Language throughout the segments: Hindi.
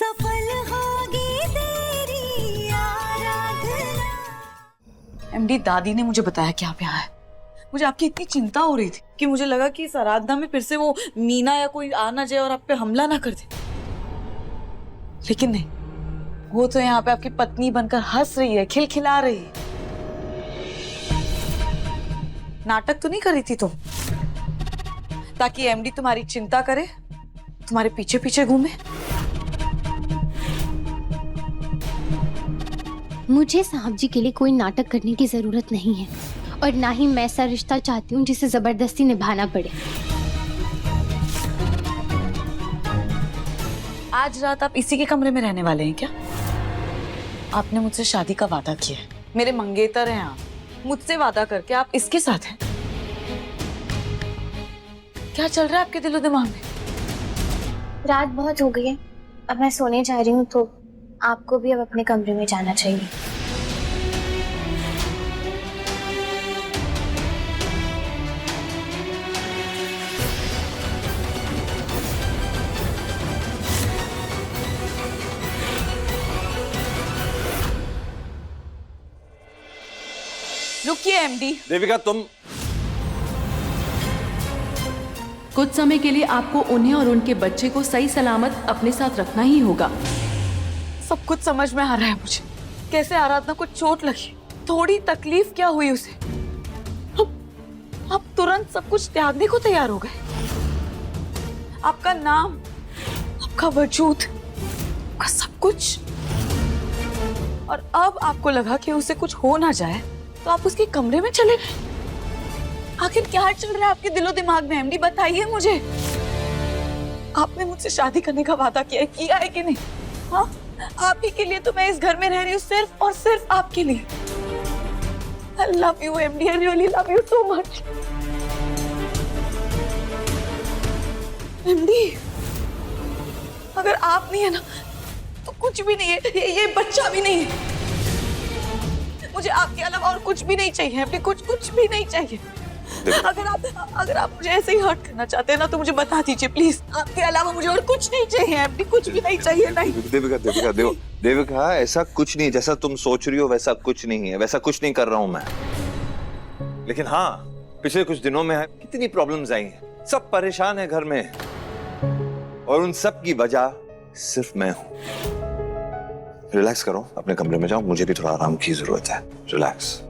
सफल होगी तेरी आराधना। एमडी, दादी ने मुझे बताया कि आप यहाँ हैं। मुझे आपकी इतनी चिंता हो रही थी कि मुझे लगा कि इस आराधना में फिर से वो मीना या कोई आ ना जाए और आप पे हमला ना कर दे, लेकिन नहीं, वो तो यहाँ पे आपकी पत्नी बनकर हंस रही है, खिलखिला रही है। नाटक तो नहीं कर रही थी तुम, ताकि एमडी तुम्हारी चिंता करे, तुम्हारे पीछे पीछे घूमे? मुझे साहब जी के लिए कोई नाटक करने की जरूरत नहीं है, और ना ही मैं ऐसा रिश्ता चाहती हूँ जिसे जबरदस्ती निभाना पड़े। आज रात आप इसी के कमरे में रहने वाले हैं क्या? आपने मुझसे शादी का वादा किया है, मेरे मंगेतर हैं आप, मुझसे वादा करके आप इसके साथ हैं। क्या चल रहा है आपके दिलो दिमाग में? रात बहुत हो गई है, अब मैं सोने जा रही हूँ, तो आपको भी अब अपने कमरे में जाना चाहिए। रुकिए एमडी। देविका, तुम कुछ समय के लिए आपको उन्हें और उनके बच्चे को सही सलामत अपने साथ रखना ही होगा। सब कुछ समझ में आ रहा है मुझे, कैसे आराधना को चोट लगी, थोड़ी तकलीफ क्या हुई उसे, आप तुरंत सब कुछ त्यागने को तैयार हो गए। आपका नाम, आपका वजूद, आपका सब कुछ, और अब आपको लगा कि उसे कुछ हो ना जाए तो आप उसके कमरे में चले गए। आखिर क्या चल रहा है आपके दिलो दिमाग में एमडी, बताइए मुझे। आपने मुझसे शादी करने का वादा किया है कि नहीं? हाँ, आप ही के लिए तो मैं इस घर में रह रही हूँ, सिर्फ और सिर्फ आपके लिए। I love you MD, I really love you so much. MD, अगर आप नहीं है ना तो कुछ भी नहीं है, ये बच्चा भी नहीं है। मुझे आपके अलावा और कुछ भी नहीं चाहिए MD, कुछ भी नहीं चाहिए। अगर आप मुझे ऐसे ही हर्ट करना चाहते हैं ना तो मुझे बता दीजिए प्लीज। आपके अलावा मुझे और कुछ नहीं चाहिए MD, कुछ भी नहीं चाहिए। नहीं देविका, ऐसा कुछ नहीं, जैसा तुम सोच रही हो वैसा कुछ नहीं है, वैसा कुछ नहीं कर रहा हूं मैं। लेकिन हाँ, पिछले कुछ दिनों में कितनी प्रॉब्लम्स आई हैं, सब परेशान है घर में, और उन सब की वजह सिर्फ मैं हूं। रिलैक्स करो, अपने कमरे में जाओ, मुझे भी थोड़ा आराम की जरूरत है। रिलैक्स।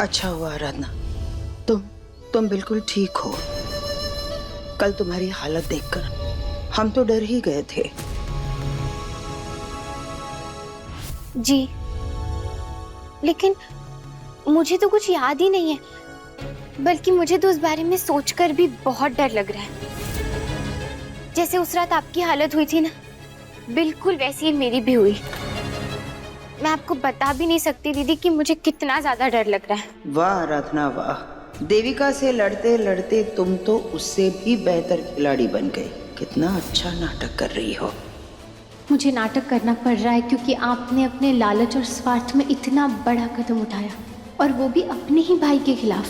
अच्छा हुआ आराधना, तुम बिल्कुल ठीक हो। कल तुम्हारी हालत देखकर हम तो डर ही गए थे। जी, लेकिन मुझे तो कुछ याद ही नहीं है, बल्कि मुझे तो उस बारे में सोचकर भी बहुत डर लग रहा है। जैसे उस रात आपकी हालत हुई थी ना, बिल्कुल वैसी ही मेरी भी हुई। मैं आपको बता भी नहीं सकती दीदी कि मुझे कितना ज्यादा डर लग रहा है। वाह आराधना वाह, देविका से लड़ते लड़ते तुम तो उससे भी बेहतर खिलाड़ी बन गई। कितना अच्छा नाटक कर रही हो। मुझे नाटक करना पड़ रहा है क्योंकि आपने अपने लालच और स्वार्थ में इतना बड़ा कदम उठाया, और वो भी अपने ही भाई के खिलाफ।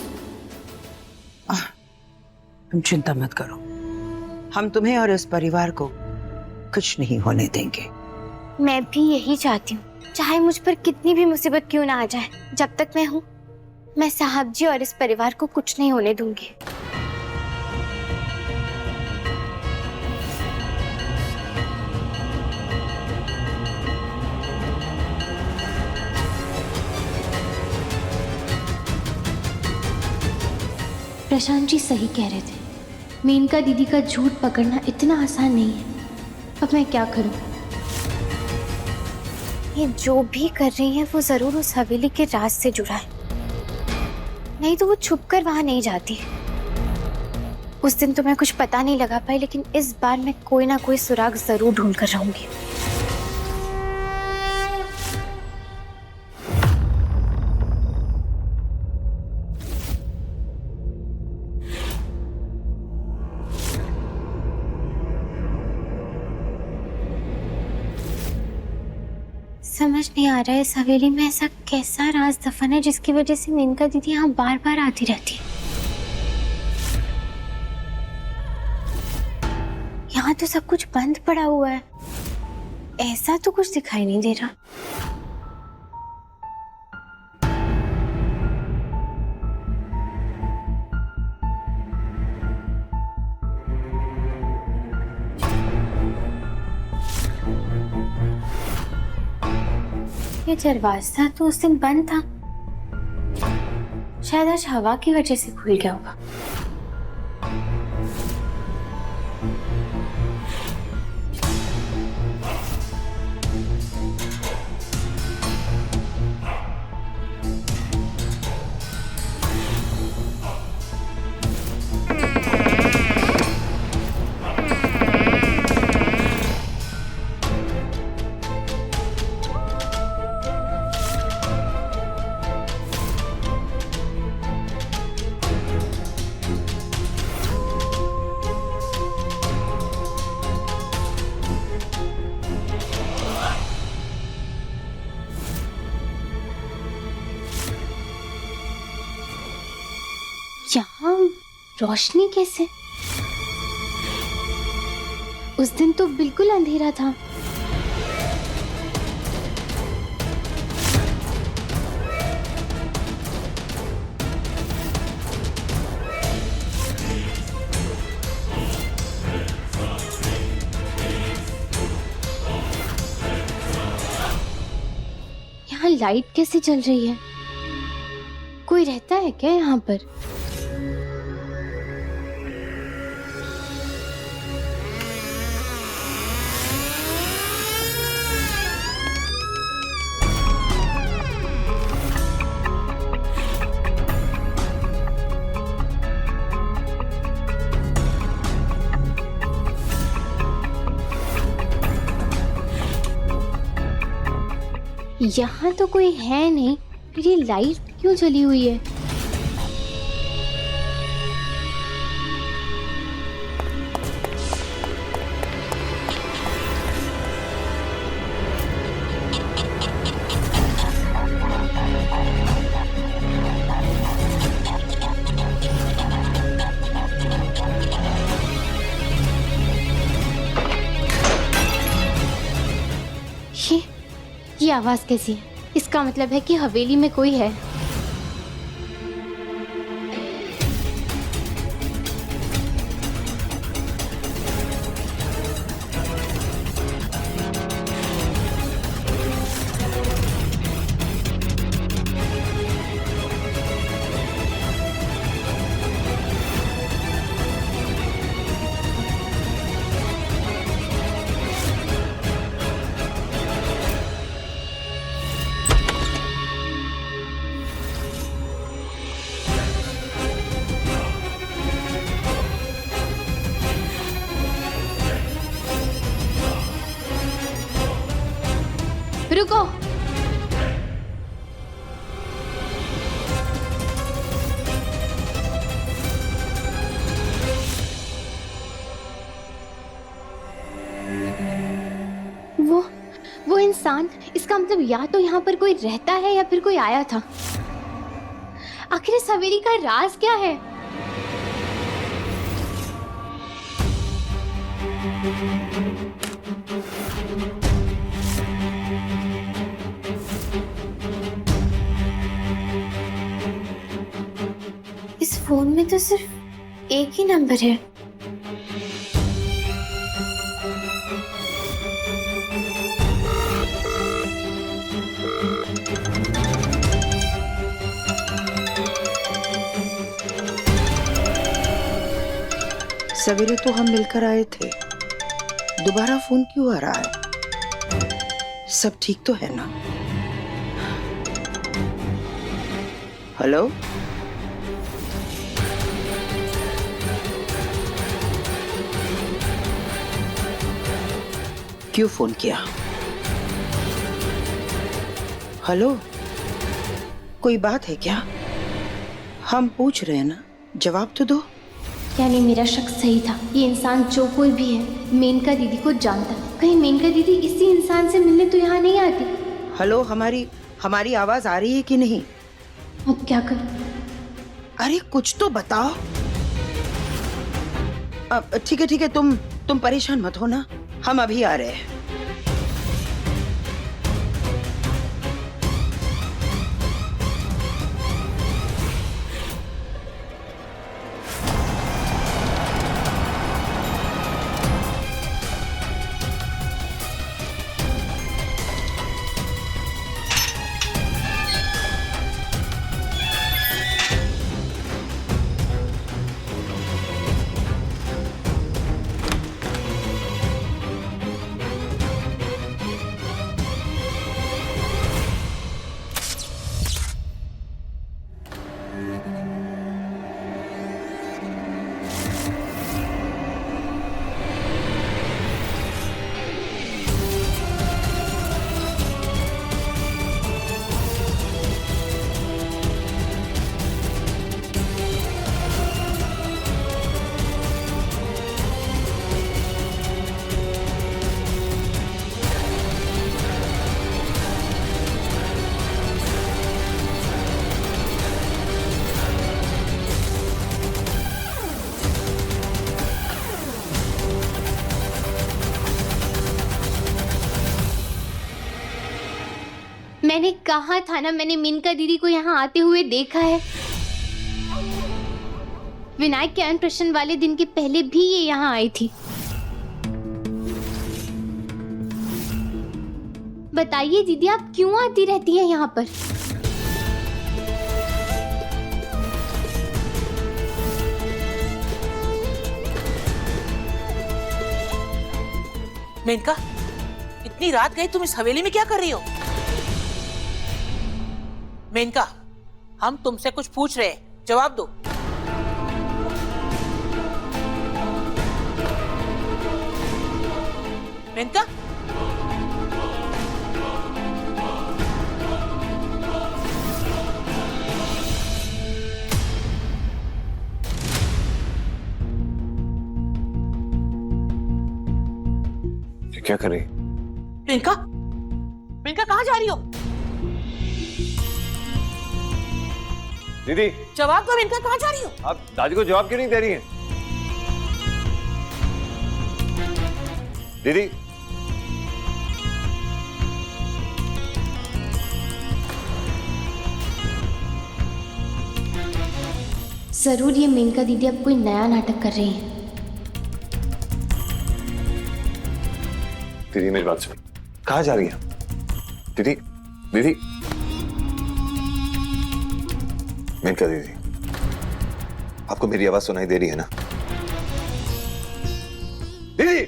तुम चिंता मत करो, हम तुम्हें और इस परिवार को कुछ नहीं होने देंगे। मैं भी यही चाहती हूँ, चाहे मुझ पर कितनी भी मुसीबत क्यों ना आ जाए, जब तक मैं हूँ, मैं साहब जी और इस परिवार को कुछ नहीं होने दूंगी। प्रशांत जी सही कह रहे थे, मेनका दीदी का झूठ पकड़ना इतना आसान नहीं है। अब मैं क्या करूं? ये जो भी कर रही है वो जरूर उस हवेली के राज से जुड़ा है, नहीं तो वो छुपकर वहां नहीं जाती। उस दिन तो मैं कुछ पता नहीं लगा पाई, लेकिन इस बार मैं कोई ना कोई सुराग जरूर ढूंढ कर रहूंगी। समझ नहीं आ रहा है इस हवेली में ऐसा कैसा राज दफन है जिसकी वजह से मेनका दीदी यहाँ बार बार आती रहती है। यहाँ तो सब कुछ बंद पड़ा हुआ है, ऐसा तो कुछ दिखाई नहीं दे रहा। ये दरवाजा तो उस दिन बंद था, शायद आज हवा की वजह से खुल गया होगा। यहाँ रोशनी कैसे? उस दिन तो बिल्कुल अंधेरा था। यहाँ लाइट कैसे चल रही है? कोई रहता है क्या यहाँ पर? यहाँ तो कोई है नहीं, फिर ये लाइट क्यों जली हुई है? ये आवाज कैसी है? इसका मतलब है कि हवेली में कोई है। रुको। वो इंसान, इसका मतलब या तो यहाँ पर कोई रहता है या फिर कोई आया था। आखिर इस हवेली का राज क्या है? इस फोन में तो सिर्फ एक ही नंबर है। सवेरे तो हम मिलकर आए थे, दोबारा फोन क्यों आ रहा है? सब ठीक तो है ना? हेलो? क्यों फोन किया? हेलो? कोई बात है क्या? हम पूछ रहे हैं ना, जवाब तो दो। यानी मेरा शक सही था, ये इंसान जो कोई भी है मेनका दीदी को जानता है। कहीं मेनका दीदी इसी इंसान से मिलने तो यहाँ नहीं आती? हेलो, हमारी आवाज आ रही है कि नहीं? अब क्या करूं? अरे कुछ तो बताओ। अब ठीक है, तुम परेशान मत हो ना, हम अभी आ रहे हैं। मैंने कहा था ना, मैंने मेनका दीदी को यहाँ आते हुए देखा है। विनायक के अन्नप्राशन वाले दिन के पहले भी ये यहाँ आई थी। बताइए दीदी, आप क्यों आती रहती हैं यहाँ पर? मेनका, इतनी रात गई तुम इस हवेली में क्या कर रही हो? मेनका, हम तुमसे कुछ पूछ रहे हैं, जवाब दो। मेनका, क्या कर रही? मेनका, मेनका कहाँ जा रही हो? दीदी, जवाब दो मेनका, कहाँ जा रही हो? आप दादी को जवाब क्यों नहीं दे रही हैं? दीदी, जरूर ये मेनका दीदी अब कोई नया नाटक कर रही है। दीदी मेरी बात सुन, कहाँ जा रही है? दीदी, दीदी, मेनका दीदी, आपको मेरी आवाज सुनाई दे रही है ना? दीदी!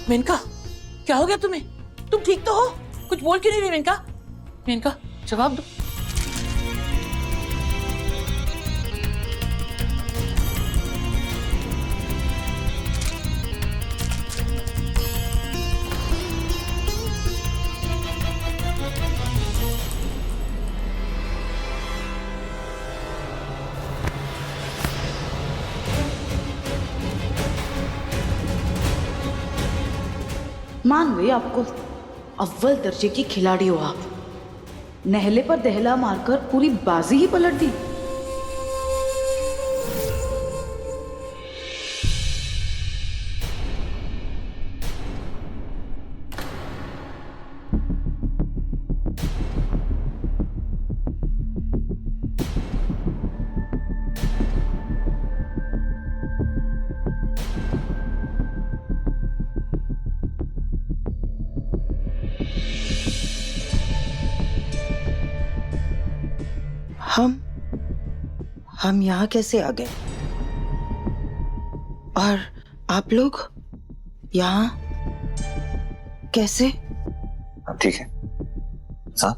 मेनका, क्या हो गया तुम्हें? तुम ठीक तो हो? कुछ बोल क्यों नहीं रही मेनका? मेनका, जवाब दो। मान गई आपको, अव्वल दर्जे की खिलाड़ी हो आप। नहले पर दहला मारकर पूरी बाजी ही पलट दी। हम यहाँ कैसे आ गए? और आप लोग यहाँ कैसे? अब ठीक है। हाँ,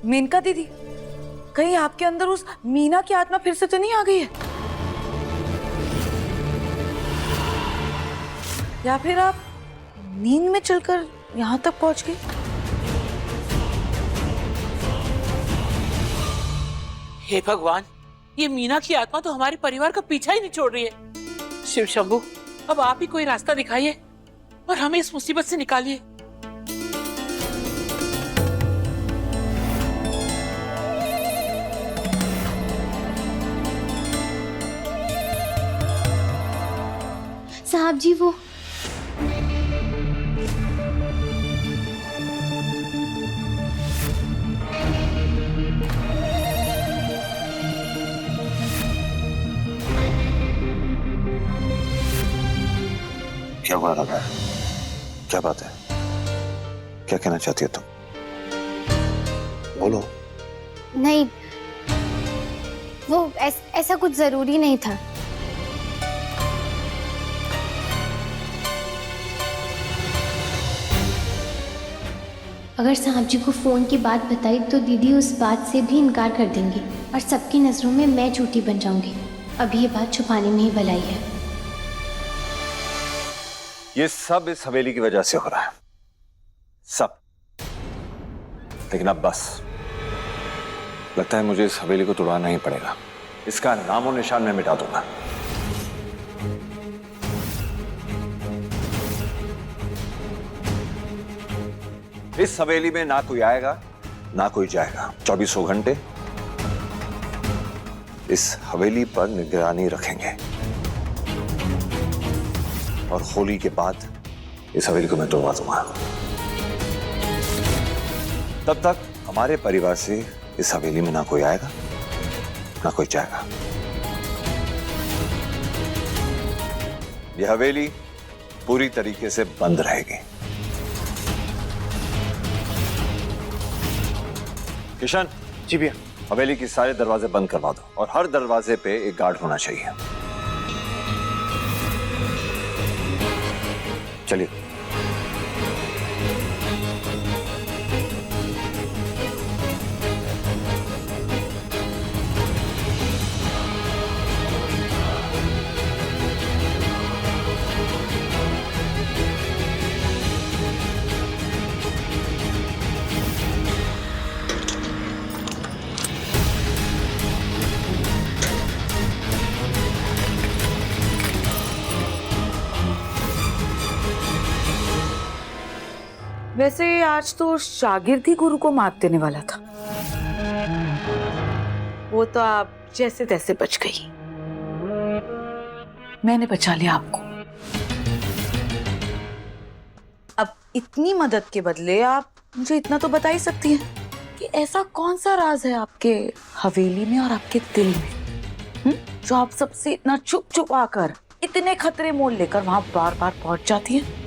मेनका दीदी, कहीं आपके अंदर उस मीना की आत्मा फिर से तो नहीं आ गई है? या फिर आप नींद में चलकर यहां तक पहुंच गए? हे भगवान, ये मीना की आत्मा तो हमारे परिवार का पीछा ही नहीं छोड़ रही है। शिव शंभू, अब आप ही कोई रास्ता दिखाइए और हमें इस मुसीबत से निकालिए। साहब जी वो क्या हुआ राधा? क्या बात है? क्या कहना चाहती हो तुम? बोलो। नहीं, वो ऐसा कुछ जरूरी नहीं था। अगर साहब जी को फोन की बात बताई तो दीदी उस बात से भी इनकार कर देंगी और सबकी नजरों में मैं झूठी बन जाऊंगी। अभी ये बात छुपाने में ही भलाई है। ये सब इस हवेली की वजह से हो रहा है, सब। लेकिन अब बस लगता है मुझे इस हवेली को तोड़वाना ही पड़ेगा। इसका नामो निशान मैं मिटा दूंगा। इस हवेली में ना कोई आएगा ना कोई जाएगा। 24 घंटे इस हवेली पर निगरानी रखेंगे और होली के बाद इस हवेली को मैं तोड़वा दूंगा। तब तक हमारे परिवार से इस हवेली में ना कोई आएगा ना कोई जाएगा। यह हवेली पूरी तरीके से बंद रहेगी। किशन। जी भैया। हवेली के सारे दरवाजे बंद करवा दो और हर दरवाजे पे एक गार्ड होना चाहिए। चलिए। वैसे आज तो शागिर्द ही गुरु को मात देने वाला था। वो तो आप जैसे तैसे बच गई। मैंने बचा लिया आपको। अब इतनी मदद के बदले आप मुझे इतना तो बता ही सकती हैं कि ऐसा कौन सा राज है आपके हवेली में और आपके दिल में, जो आप सबसे इतना चुप चुप आकर इतने खतरे मोल लेकर वहां बार बार पहुंच जाती हैं।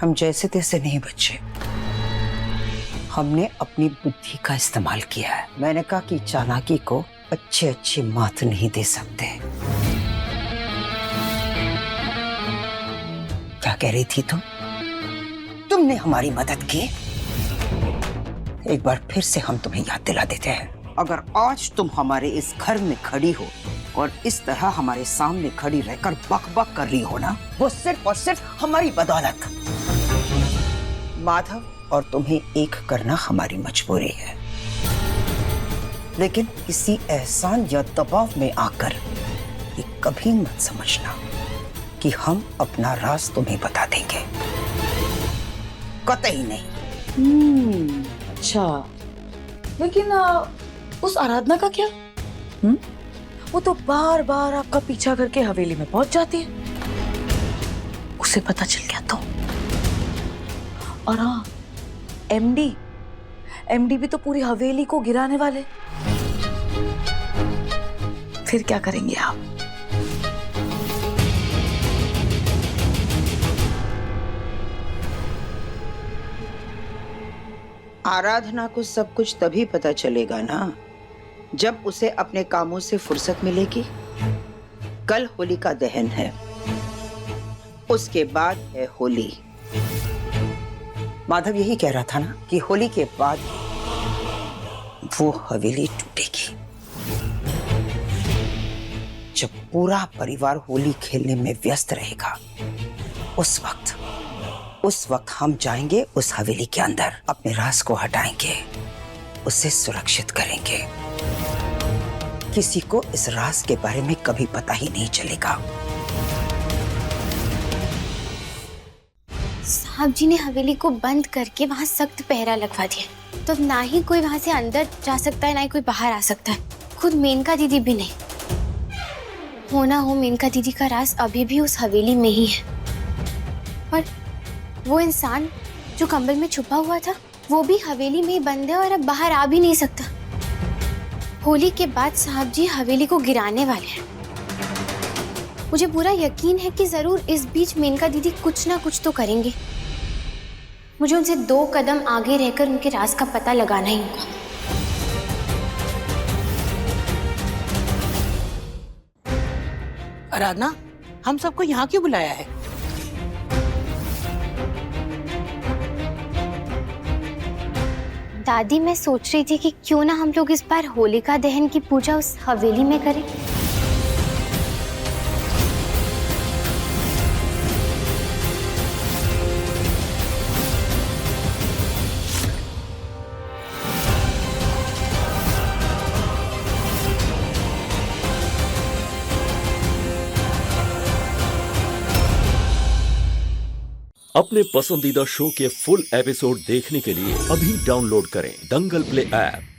हम जैसे तैसे नहीं बचे, हमने अपनी बुद्धि का इस्तेमाल किया है। मैंने कहा कि चालाकी को अच्छे अच्छे मात नहीं दे सकते। क्या कह रही थी तुम? तुमने हमारी मदद की। एक बार फिर से हम तुम्हें याद दिला देते हैं, अगर आज तुम हमारे इस घर में खड़ी हो और इस तरह हमारे सामने खड़ी रहकर बक बक कर रही हो ना, वो सिर्फ और सिर्फ हमारी बदौलत। माधव और तुम्हें एक करना हमारी मजबूरी है, लेकिन किसी एहसान या दबाव में आकर ये कभी मत समझना कि हम अपना राज तुम्हें बता देंगे। कतई नहीं। अच्छा, लेकिन उस आराधना का क्या? वो तो बार बार आपका पीछा करके हवेली में पहुंच जाती है। उसे पता चल गया तो। और हाँ, एमडी भी तो पूरी हवेली को गिराने वाले। फिर क्या करेंगे आप? आराधना को सब कुछ तभी पता चलेगा ना जब उसे अपने कामों से फुर्सत मिलेगी। कल होलिका दहन है, उसके बाद है होली। माधव यही कह रहा था ना कि होली के बाद वो हवेली टूटेगी। जब पूरा परिवार होली खेलने में व्यस्त रहेगा, उस वक्त हम जाएंगे उस हवेली के अंदर, अपने राज को हटाएंगे, उसे सुरक्षित करेंगे। किसी को इस राज के बारे में कभी पता ही नहीं चलेगा। साहब जी ने हवेली को बंद करके वहाँ सख्त पहरा लगवा दिया, तो ना ही कोई वहाँ से अंदर जा सकता है, ना ही कोई बाहर आ सकता है। खुद मेनका दीदी भी नहीं। होना हो मेनका दीदी का राज अभी भी उस हवेली में ही है। और वो इंसान जो कंबल में छुपा हुआ था, वो भी हवेली में ही बंद है और अब बाहर आ भी नहीं सकता। होली के बाद साहब जी हवेली को गिराने वाले हैं। मुझे पूरा यकीन है कि जरूर इस बीच मेनका दीदी कुछ ना कुछ तो करेंगे। मुझे उनसे 2 कदम आगे रहकर उनके राज का पता लगाना ही होगा। आराधना, हम सबको यहाँ क्यों बुलाया है? दादी, मैं सोच रही थी कि क्यों ना हम लोग इस बार होलिका दहन की पूजा उस हवेली में करें। अपने पसंदीदा शो के फुल एपिसोड देखने के लिए अभी डाउनलोड करें दंगल प्ले ऐप।